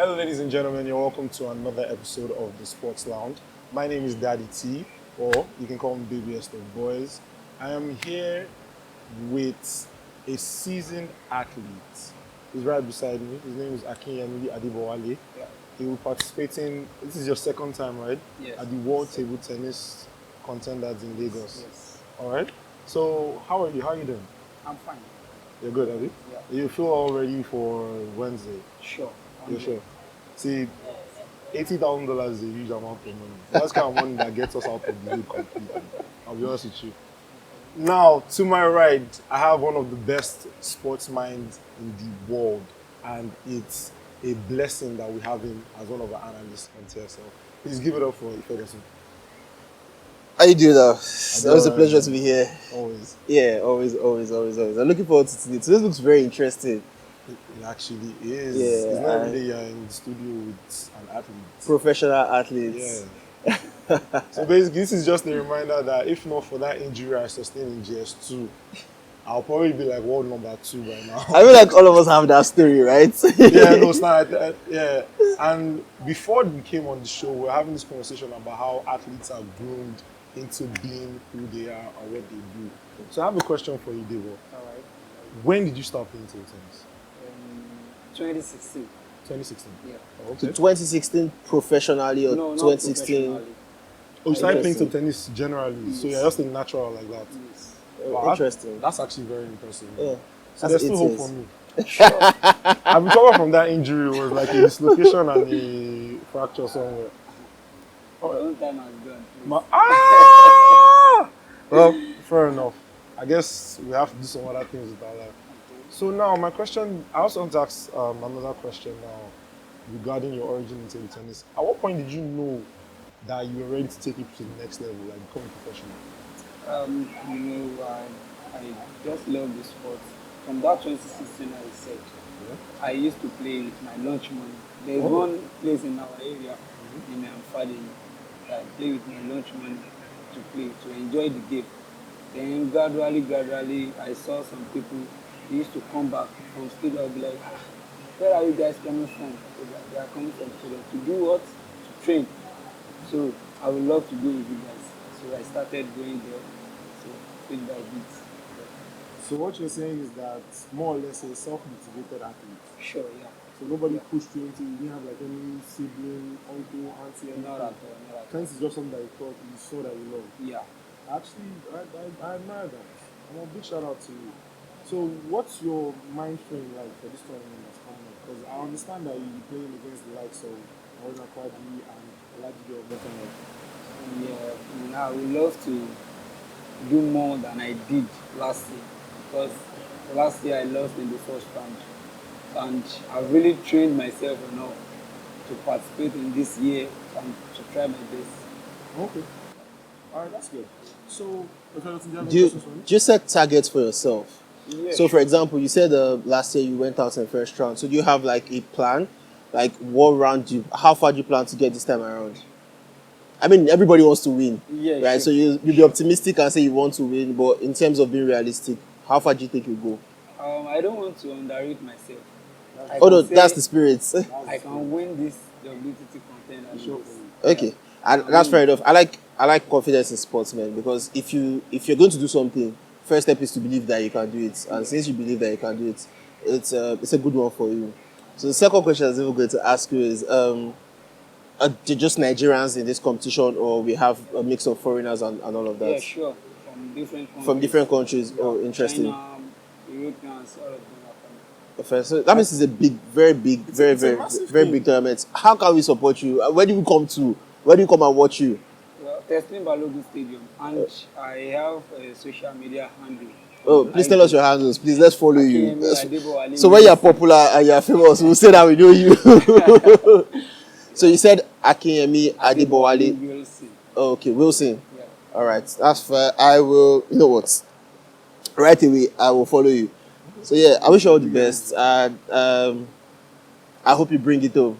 Hello, ladies and gentlemen. You're welcome to another episode of the Sports Lounge. My name is Daddy T, or you can call me Babyest of Boys. I am here with a seasoned athlete. He's right beside me. His name is Akinyemi Adebowale. Yeah. He will participate in. This is your second time, right? Yes. At the World Table Tennis Contenders in Lagos. Yes. All right. So, how are you? How are you doing? I'm fine. You're good, Abby? Yeah. You feel all ready for Wednesday? Sure. You're sure? See, $80,000 is a huge amount of money. That's kind of money that gets us out of the league completely. I'll be honest with you. Now, to my right, I have one of the best sports minds in the world, and it's a blessing that we have him as one of our analysts on TSL. Please give it up for Ferguson. How you doing now? It's always a pleasure to be here. Always. Yeah, always. I'm looking forward to today. Today looks very interesting. It actually is. Yeah, It's not every day you're in the studio with an athlete. Professional athletes. Yeah. So basically, this is just a reminder that if not for that injury I sustained in GS2, I'll probably be like world number 2 by now. I feel like all of us have that story, right? Yeah, no, it's not. Yeah. And before we came on the show, we we're having this conversation about how athletes are groomed into being who they are and what they do. So I have a question for you, Devo. All right. When did you start playing table tennis? 2016. 2016. Yeah. Okay. So 2016 professionally or No, not 2016? professionally. Oh, you started playing Interesting. table tennis generally, so Yes. you're just a natural like that. Yes. Wow, Interesting. That's actually very impressive. Yeah. So That's there's still 8 hope years. for me. I've recovered from that injury. It was like a dislocation and a fracture somewhere. Your own time has gone. Well, fair enough. I guess we have to do some other things with our life. So now my question, I also want to ask another question now regarding your origin in table tennis. At what point did you know that you were ready to take it to the next level, like become a professional? I just love the sport. From that 2016, I said, I used to play with my lunch money. There's one place in our area, in Amfadi, that I play with my lunch money to play, to enjoy the game. Then gradually, I saw some people, they used to come back from studio. I'll be like, where are you guys coming from? They are coming from studio. To do what? To train. So I would love to go with you guys. So I started going there. So bit by bit. So what you're saying is that more or less a self-motivated athlete. Sure, yeah. So nobody pushed you into, you didn't have like any sibling, uncle, auntie, anything. Not at all. Tennis is just something that you thought you saw that you love. Yeah. Actually, I admire that. I'm a big shout out to you. So what's your mind frame like for this tournament that's coming up? Because I understand that you're playing against the likes of Aruna Kwadi and Oladipo Oguntola. Yeah, now I would love to do more than I did last year, because last year I lost in the first round, and I really trained myself enough to participate in this year and to try my best. Okay. All right, that's good. So, Do you set targets for yourself? Yeah, So, for example, you said last year you went out in the first round. So, do you have like a plan? Like, how far do you plan to get this time around? I mean, everybody wants to win, Yeah, right? sure. So, you be optimistic and say you want to win, but in terms of being realistic, how far do you think you go? I don't want to underrate myself. I Oh, no, can say that's the spirit. I can win this WTT contender. Sure. Okay, and that's fair enough. I like confidence in sportsmen, because if you're going to do something, first step is to believe that you can do it, and since you believe that you can do it, it's a good one for you. So the second question I was even going to ask you is, are they just Nigerians in this competition, or we have a mix of foreigners and all of that? Yeah, sure. From different countries. From different countries. Oh, interesting. China, Europeans, all of them are coming. Okay, so that means it's a big, very big, very massive very thing. big tournament. How can we support you? Where do we come to? Where do you come and watch you? Well, Testing Balogun Stadium, and I have a social media handle. Oh, please tell us your handles. Please, let's follow you. Akinyemi, Adebowale. So when you're popular and you're famous, we'll say that we know you. So you said Akinyemi Adebowale. Wilson. Oh, okay, Wilson. Yeah. All right, that's fair. I will. You know what? Right away, I will follow you. So yeah, I wish you all the best, and I hope you bring it home.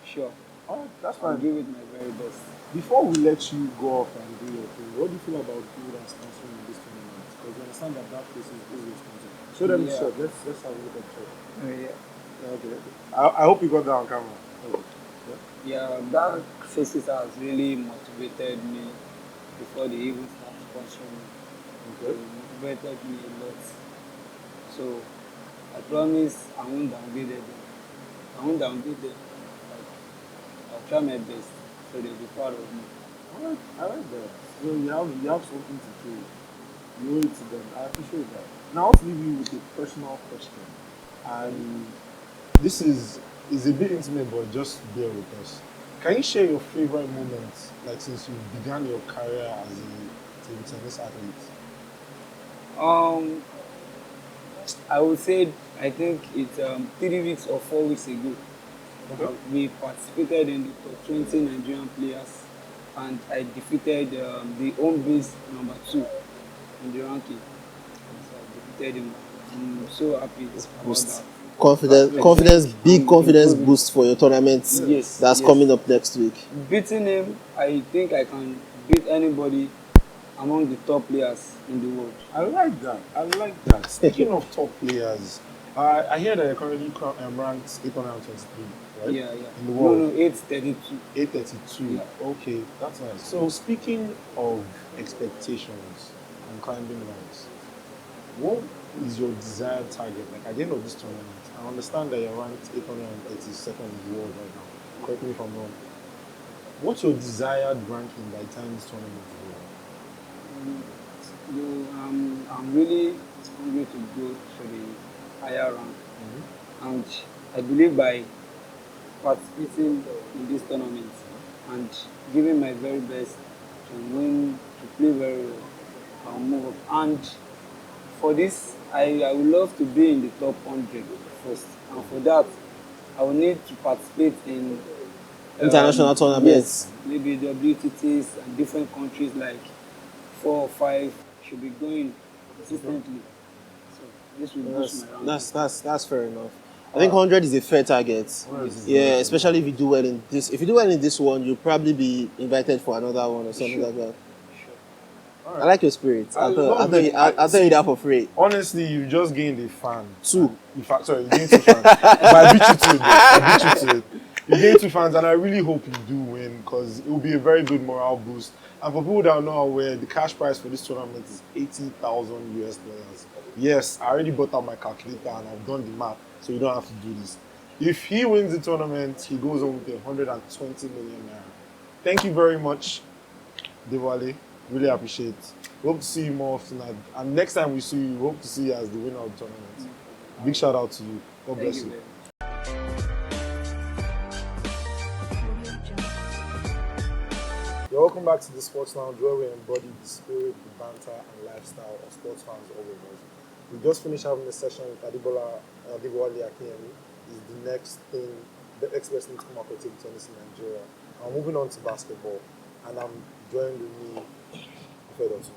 Sure. All right, that's I'll fine. give it my very best. Before we let you go off and do your thing, what do you feel about people that are sponsoring in this tournament? Because you understand that place is always sponsored. Show them the Yeah. shirt. Let's have a look at the shirt. Oh, yeah. Okay. I hope you got that on camera. Okay. Yeah, that faces has really motivated me before they even start sponsoring me. Okay. It motivated me a lot. So I promise I won't downgrade them. I won't downgrade them. Like, I'll try my best so they'll be proud of me. I like that. So you have something to say. You owe it to them. I appreciate that. Now I want to leave you with a personal question. And this is a bit intimate, but just bear with us. Can you share your favorite moments, like since you began your career as a table tennis athlete? Um, I would say I think it's 3 weeks or 4 weeks ago. We participated in the top 20 Nigerian players, and I defeated the home base number 2 in the ranking. So I defeated him. I'm so happy about Boost. that. Confidence, big confidence Improving. boost for your tournament Yes, that's yes. coming up next week. Beating him, I think I can beat anybody among the top players in the world. I like that. I like that. Speaking of top players, I hear that you're currently ranked 823, right? Yeah, yeah. In the No, world. no, 832. 832. Yeah. Okay, that's nice. So speaking of expectations and climbing ranks, what is your desired target? Like at the end of this tournament, I understand that you're ranked 832nd in the world right now. Correct me if I'm wrong. What's your desired ranking by the time this tournament is over? I'm really hungry to go to the higher rank. And I believe by participating in this tournament and giving my very best to win, to play very well, I'll move up. And for this, I would love to be in the top 100 first. And for that, I will need to participate in International tournaments. Yes, maybe WTTs and different countries like 4 or 5 should be going consistently. So this will boost my rank. That's fair enough. I think 100 is a fair target. Yeah, especially if you do well in this. If you do well in this one, you'll probably be invited for another one or something like that. All I like your spirit. I love thought it. you'd have for free. Honestly, you just gained a fan. 2. In fact, sorry, you gained 2 fans. But I beat you to it. Though. I beat you to it. You gained 2 fans, and I really hope you do win because it will be a very good morale boost. And for people that are not aware, the cash prize for this tournament is 80,000 US dollars. Yes, I already bought out my calculator and I've done the math, so you don't have to do this. If he wins the tournament, he goes on with 120 million naira. Thank you very much, Adebowale. Really appreciate it. Hope to see you more often. And next time we see you, hope to see you as the winner of the tournament. Big shout out to you. God bless you. You're welcome back to the Sports Lounge, where we embody the spirit, the banter, and lifestyle of sports fans all over. We just finished having a session with Adebowale Akinyemi. He's the next person to come up with table tennis in Nigeria. I'm moving on to basketball, and I'm joined with me, Fedotun.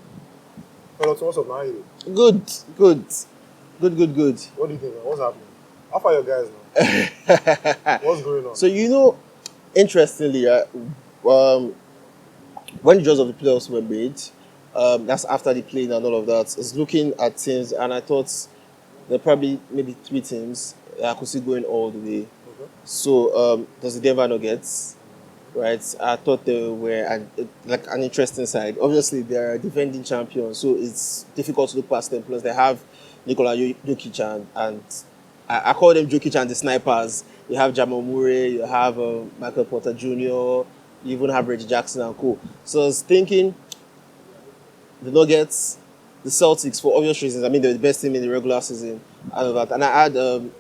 Fedotun, what's up now? How you doing? Good. What do you think, man? What's happening? How far your guys now? What's going on? So, interestingly, when the draws of the playoffs were made, that's after the play and all of that, I was looking at teams and I thought there are probably maybe 3 teams that I could see going all the way. Okay. So there's the Denver Nuggets, right? I thought they were an interesting side. Obviously, they're defending champions, so it's difficult to look past them. Plus, they have Nikola Jokic and I call them Jokic and the snipers. You have Jamal Murray, you have Michael Porter Jr., you even have Reggie Jackson and co. So I was thinking the Nuggets, the Celtics, for obvious reasons. I mean, they're the best team in the regular season and all that. And I had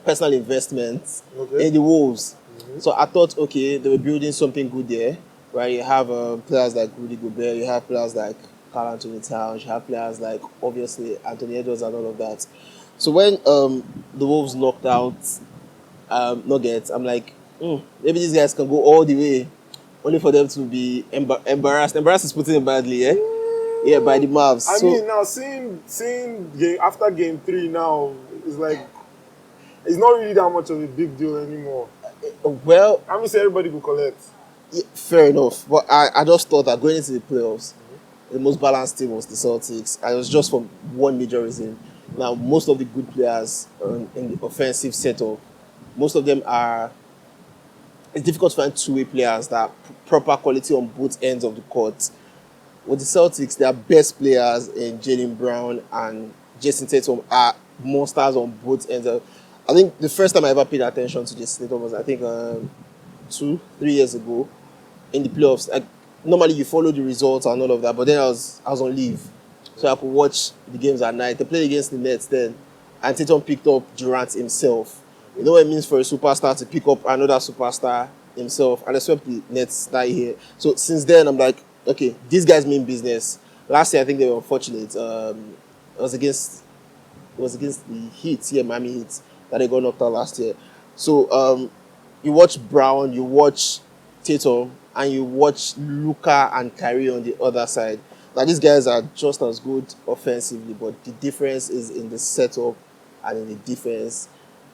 personal investments in the Wolves. Mm-hmm. So I thought, okay, they were building something good there, right? You have players like Rudy Gobert, you have players like Karl Anthony Towns, you have players like, obviously, Anthony Edwards and all of that. So when the Wolves knocked out Nuggets, I'm like, maybe these guys can go all the way, only for them to be embarrassed. Embarrassed is putting it badly, eh? Yeah, by the Mavs. I mean, now seeing after game 3 now, it's like, it's not really that much of a big deal anymore. Well, I mean, say everybody will collect. Yeah, fair enough. But I just thought that going into the playoffs, the most balanced team was the Celtics. And it was just for one major reason. Now, most of the good players in the offensive setup, most of them are. It's difficult to find two-way players that proper quality on both ends of the court. With the Celtics, their best players in Jaylen Brown and Jason Tatum are monsters on both ends. I think the first time I ever paid attention to Jason Tatum was, I think, 2-3 years ago in the playoffs. Like, normally you follow the results and all of that, but then I was on leave, so I could watch the games at night. They played against the Nets then, and Tatum picked up Durant himself. You know what it means for a superstar to pick up another superstar himself, and they swept the Nets that year. So since then, I'm like, okay, these guys mean business. Last year, I think they were unfortunate. It was against the Heat, yeah, Miami Heat, that they got knocked out last year. So you watch Brown, you watch Tatum, and you watch Luka and Kyrie on the other side. Now these guys are just as good offensively, but the difference is in the setup and in the defense.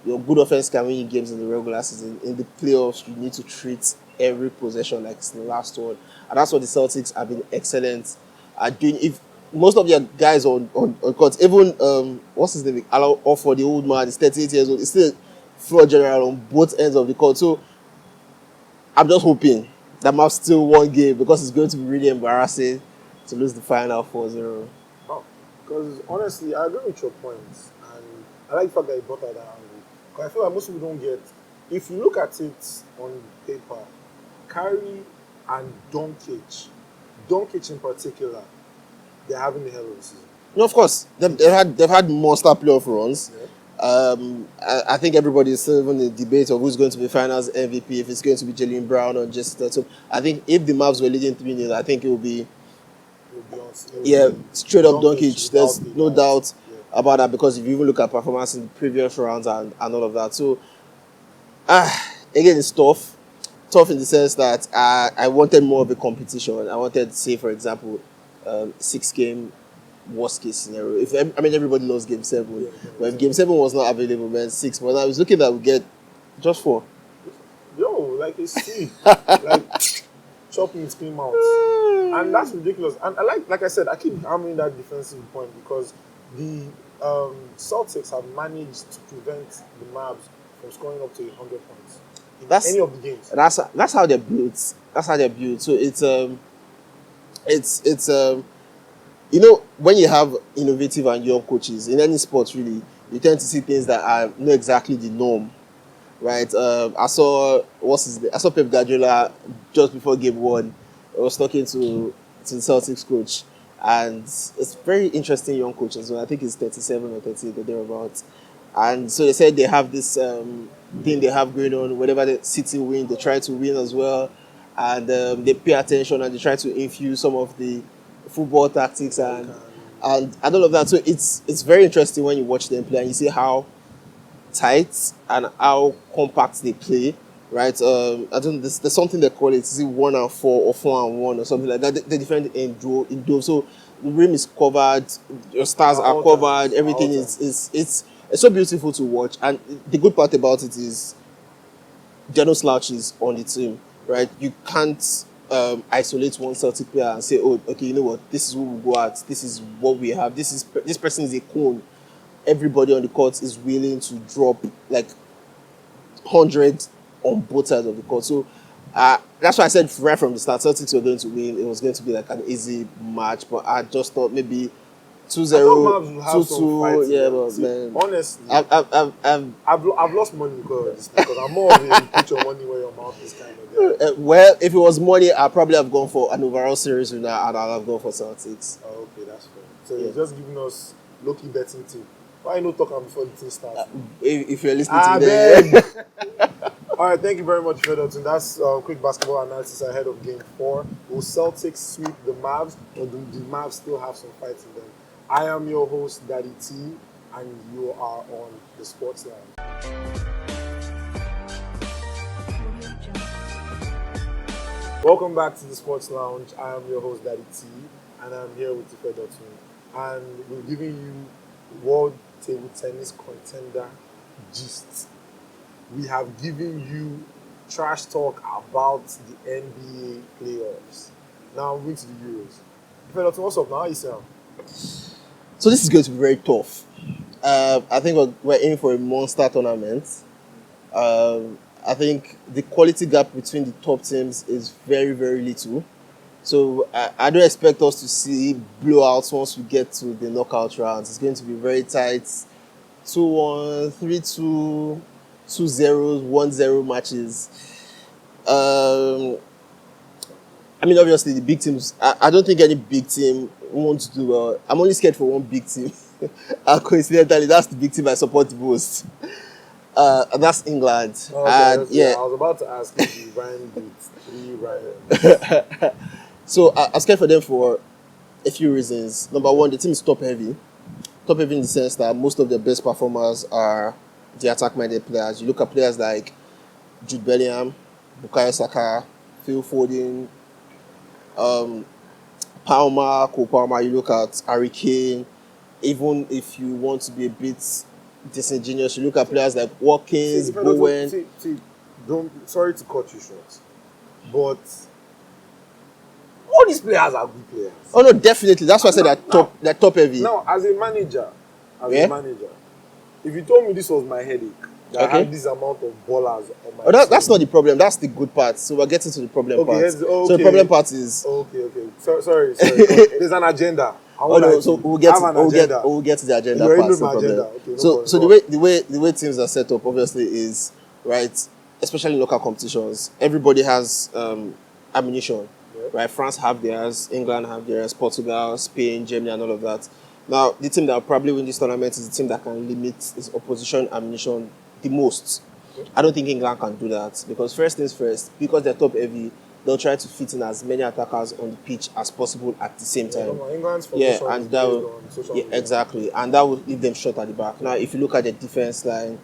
Your good offense can win you games in the regular season. In the playoffs, you need to treat every possession like it's the last one. And that's what the Celtics have been excellent at doing. If most of their guys on court, even what's his name? Allow for the old man, he's 38 years old, he's still floor general on both ends of the court. So I'm just hoping that Mavs still one game, because it's going to be really embarrassing to lose the final 4-0. Oh, because honestly, I agree with your points, and I like the fact that you brought out that angle. Because I feel like most people don't get. If you look at it on paper, Kyrie and Doncic in particular, they're having a hell of a season. No, of course, they've had monster playoff runs. Yeah. I think everybody is still in the debate of who's going to be Finals MVP, if it's going to be Jaylen Brown or Jason Tatum. I think if the Mavs were leading 3-0, I think it would be straight up Doncic. There's no doubt about that, because if you even look at performance in the previous rounds and all of that. So, again, it's tough. Tough in the sense that I wanted more of a competition. I wanted, say, for example, 6-game worst case scenario. Everybody loves game 7, but if game 7 was not available, man, 6. But I was looking that we get just 4. Yo, like it's sweet. Like chopping its clean mouth. And that's ridiculous. And I like I said, I keep hammering that defensive point, because the Celtics have managed to prevent the Mavs from scoring up to 100 points in any of the games. That's how they're built. That's how they're built. So it's when you have innovative and young coaches in any sport, really, you tend to see things that are not exactly the norm, right? I saw Pep Guardiola just before game 1. I was talking to the Celtics coach, and it's very interesting young coach as well. I think he's 37 or 38 or thereabouts. And so they said they have this thing they have going on. Whenever the City win, they try to win as well, and they pay attention and they try to infuse some of the football tactics and all of that. So it's very interesting when you watch them play and you see how tight and how compact they play. Right? I don't. There's something they call it. Is it 1-4 or 4-1 or something like that? They defend in duo. So the rim is covered, your stars are covered. Everything is it's so beautiful to watch. And the good part about it is there are no slouches on the team. Right? You can't isolate one Celtic player and say, oh, okay, you know what? This is who we go at. This is what we have. This person is a cone. Everybody on the court is willing to drop like 100 on both sides of the court. So that's why I said right from the start, Celtics were going to win. It was going to be like an easy match, but I just thought maybe 2-0, 2-2. Yeah, but man, honestly, I've lost money because of this, because I'm more of a put your money where your mouth is kind of there. Well, if it was money, I'd probably have gone for an overall series winner, and I'd have gone for Celtics. Oh, okay, that's fair. So you're just giving us low-key betting too. Why not talk before the thing starts? If you're listening to me. All right, thank you very much, Fedorton. That's quick basketball analysis ahead of Game 4. Will Celtics sweep the Mavs, or do the Mavs still have some fight in them? I am your host, Daddy T, and you are on the Sports Lounge. Welcome back to the Sports Lounge. I am your host, Daddy T, and I'm here with Fedorton. And we're giving you World Table Tennis Contender gist. We have given you trash talk about the NBA playoffs. Now I'm going to the Euros. Fedorton, what's up now? How you sound? So this is going to be very tough. I think we're aiming for a monster tournament. I think the quality gap between the top teams is very, very little. So I don't expect us to see blowouts once we get to the knockout rounds. It's going to be very tight. 2-1, 3-2, 2-0, 1-0 matches. I mean, obviously, the big teams, I don't think any big team wants to do well. I'm only scared for one big team. And coincidentally, that's the big team I support the most. And that's England. Okay, And I was about to ask if you rhymed with 3 rhymes. So I'm scared for them for a few reasons. Number one, the team is top heavy. Top heavy in the sense that most of their best performers are the attack-minded players. You look at players like Jude Bellingham, Bukayo Saka, Phil Foden, Cole Palmer. You look at Harry Kane. Even if you want to be a bit disingenuous, you look at players like Watkins, Bowen. Sorry to cut you short, but all these players are good players. Oh no, definitely. That's why I said they're top heavy. Now, as a manager, if you told me this was my headache, that I had this amount of ballers on my team. That's not the problem. That's the good part. So we're getting to the problem part. So the problem part is okay. Sorry. There's an agenda. So we'll get to the agenda part. No problem. Okay, so the way teams are set up obviously is right, especially in local competitions. Everybody has ammunition. Right, France have theirs, England have theirs, Portugal, Spain, Germany, and all of that. Now, the team that will probably win this tournament is the team that can limit its opposition ammunition the most. I don't think England can do that because first things first, because they're top heavy, they'll try to fit in as many attackers on the pitch as possible at the same time. And that will, exactly, and that will leave them short at the back. Now, if you look at the defense line,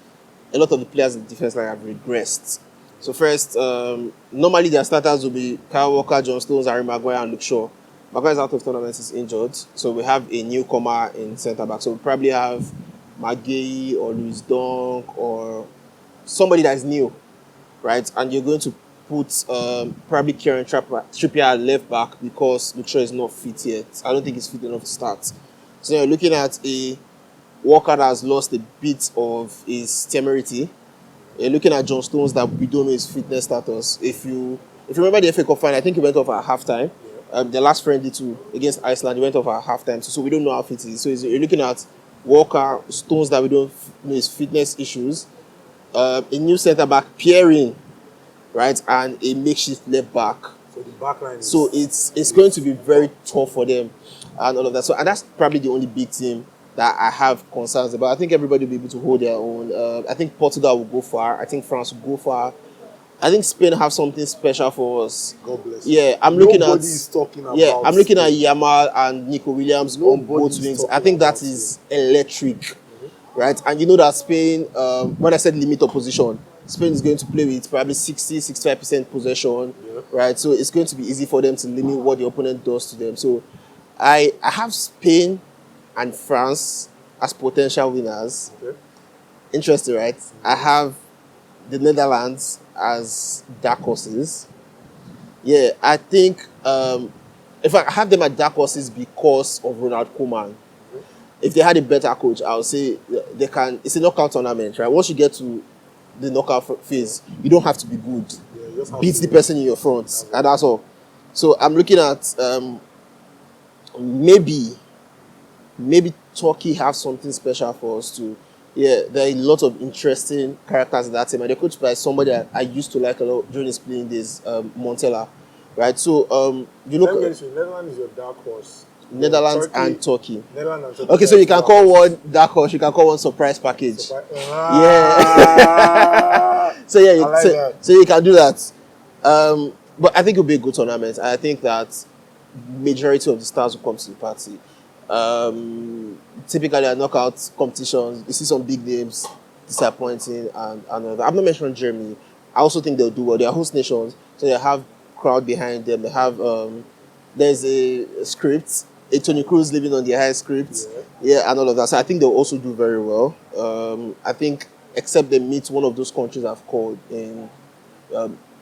a lot of the players in the defense line have regressed. So first, normally their starters will be Kyle Walker, John Stones, Harry Maguire, and Luke Shaw. Maguire is out of tournaments, is injured. So we have a newcomer in centre-back. So we probably have Maguire or Louis Dunk or somebody that's new, right? And you're going to put probably Kieran Trippier at left back because Luke Shaw is not fit yet. I don't think he's fit enough to start. So you're looking at a Walker that has lost a bit of his temerity. You're looking at John Stones that we don't know his fitness status. If you remember the FA Cup final, I think he went off at halftime. The last friendly too against Iceland, he went off at halftime. So we don't know how fit he is. So you're looking at Walker, Stones that we don't know his fitness issues, a new centre back, Pierre, right, and a makeshift left back. So the back line. So it's going to be very tough for them and all of that. So and that's probably the only big team that I have concerns about. I think everybody will be able to hold their own. I think Portugal will go far. I think France will go far. I think Spain have something special for us. God bless. Yeah, I'm looking at Yamal and Nico Williams on both wings. I think that is electric, right? And you know that Spain, when I said limit opposition, Spain is going to play with probably 60-65% possession, right? So it's going to be easy for them to limit what the opponent does to them. So I have Spain and France as potential winners. Interesting, right? I have the Netherlands as dark horses. Yeah, I think if I have them as dark horses because of Ronald Koeman. If they had a better coach, I would say they can. It's a knockout tournament, right? Once you get to the knockout phase, you don't have to be good. Beat the person in your front, and that's all. So I'm looking at maybe Turkey have something special for us too. Yeah, there are a lot of interesting characters in that team, and they're coached by somebody I used to like a lot during his playing days, Montella, right? So you look. Netherlands is your dark horse. Netherlands and Turkey. Okay, so you can call one dark horse, you can call one surprise package. Yeah. So you can do that. But I think it'll be a good tournament. I think that majority of the stars will come to the party. Typically at knockout competitions, you see some big names disappointing and other. I'm not mentioning Germany. I also think they'll do well. They are host nations, so they have crowd behind them. They have there's a script, a Toni Kroos living on the high script, and all of that. So I think they'll also do very well. I think except they meet one of those countries I've called in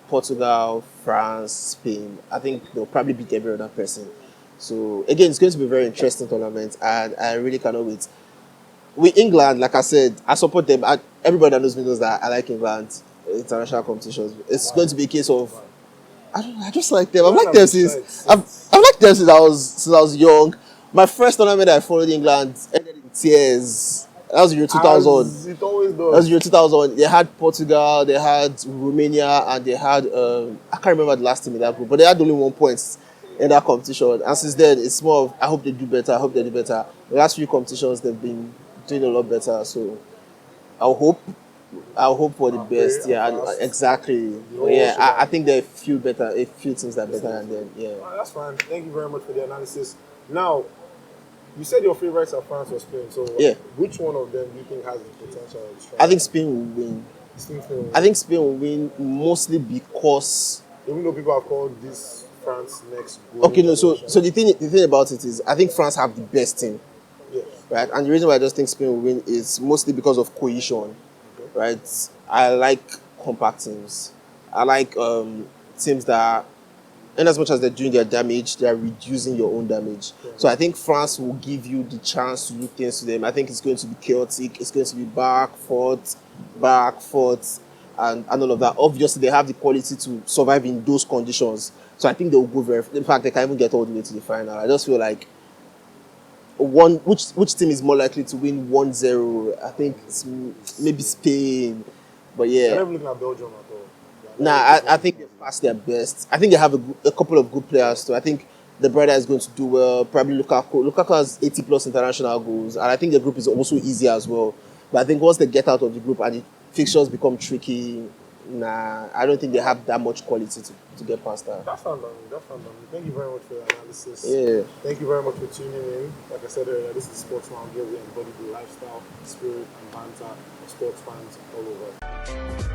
Portugal, France, Spain, I think they'll probably beat every other person. So again, it's going to be a very interesting tournament, and I really cannot wait. with England, like I said, I support them. Everybody that knows me knows that I like England international competitions. It's going to be a case of I don't know, I just like them. I've liked them since I've liked them since I was young. My first tournament I followed England ended in tears. That was Euro 2000. As it always That was does. Euro 2000. They had Portugal, they had Romania, and they had I can't remember the last team in that group, but they had only 1 point in that competition. And since then, it's more of I hope they do better. I hope they do better. The last few competitions they've been doing a lot better. So I'll hope. I'll hope for the best. pray Yeah, and fast. exactly. But all yeah, should I have- think there are a few things that are better than them. Yeah. That's fine. Thank you very much for the analysis. Now, you said your favorites are France or Spain. So, Yeah. which one of them do you think has the potential to strike? I think Spain will win. I think Spain will win mostly because even though people have called this France next goal. okay, no. So the thing about it is, I think France have the best team, Yes. right? And the reason why I just think Spain will win is mostly because of cohesion, right? I like compact teams. I like teams that, in as much as they're doing their damage, they are reducing your own damage. So I think France will give you the chance to do things to them. I think it's going to be chaotic. It's going to be back, forth, and all of that. Obviously, they have the quality to survive in those conditions. So I think they will go very. In fact, they can even get all the way to the final. I just feel like which team is more likely to win 1-0? I think it's maybe Spain. But yeah. I'm never looking at Belgium at all. Nah, I think they've passed their best. I think they have a couple of good players too. I think the brother is going to do well. Probably Lukaku. Lukaku has 80 plus international goals, and I think the group is also easy as well. But I think once they get out of the group and the fixtures become tricky, I don't think they have that much quality to get past that. That's fine, That's fine, Thank you very much for your analysis. Yeah. Thank you very much for tuning in. Like I said earlier, this is Sports Lounge where we embody the lifestyle, spirit, and banter of sports fans all over.